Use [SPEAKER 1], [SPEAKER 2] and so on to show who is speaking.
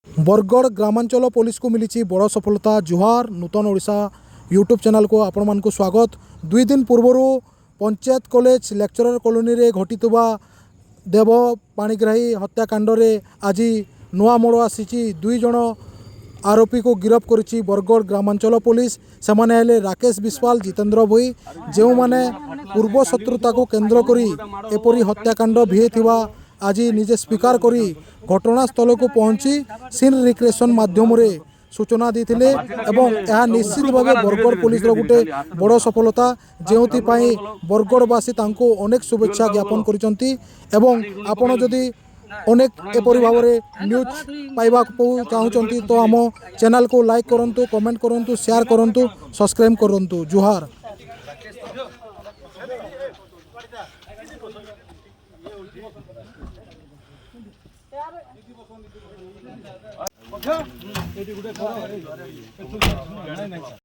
[SPEAKER 1] Bargarh ग्रामांचल police को मिली बड़ सफलता। जुहार नूतन ओडिशा यूट्यूब चैनल को आपण मानक स्वागत। 2 दिन पूर्व पंचायत कॉलेज लेक्चरर कॉलोनी रे घटितबा देव पाणीग्राही हत्याकांड रे आज नुआ मोड़ आसी 2 जन आरोपी को गिरफ्त करिछि बरगढ़ ग्रामांचल पुलिस। सेमाने हेले राकेश विश्वाल, जितेंद्र भोई, जो माने पूर्व शत्रुता को केंद्र करी एपरी हत्याकांड भिथिबा आज निजे स्वीकार करी घटनास्थल को पहुंची सीन रिक्रिएशन माध्यम रे सूचना देथिले एवं यह निश्चित भाव बरगढ़ पुलिस गोटे बड़ सफलता, जो बरगढ़वासी तांको अनेक शुभेच्छा ज्ञापन करिसंती। एवं आपण जदि अनेक एपरी भाव में न्यूज पाइबा चाहूँगी तो आम चैनल को लाइक करंतु, कमेंट करंतु, शेयर करंतु, सब्सक्राइब करंतु। जुहार।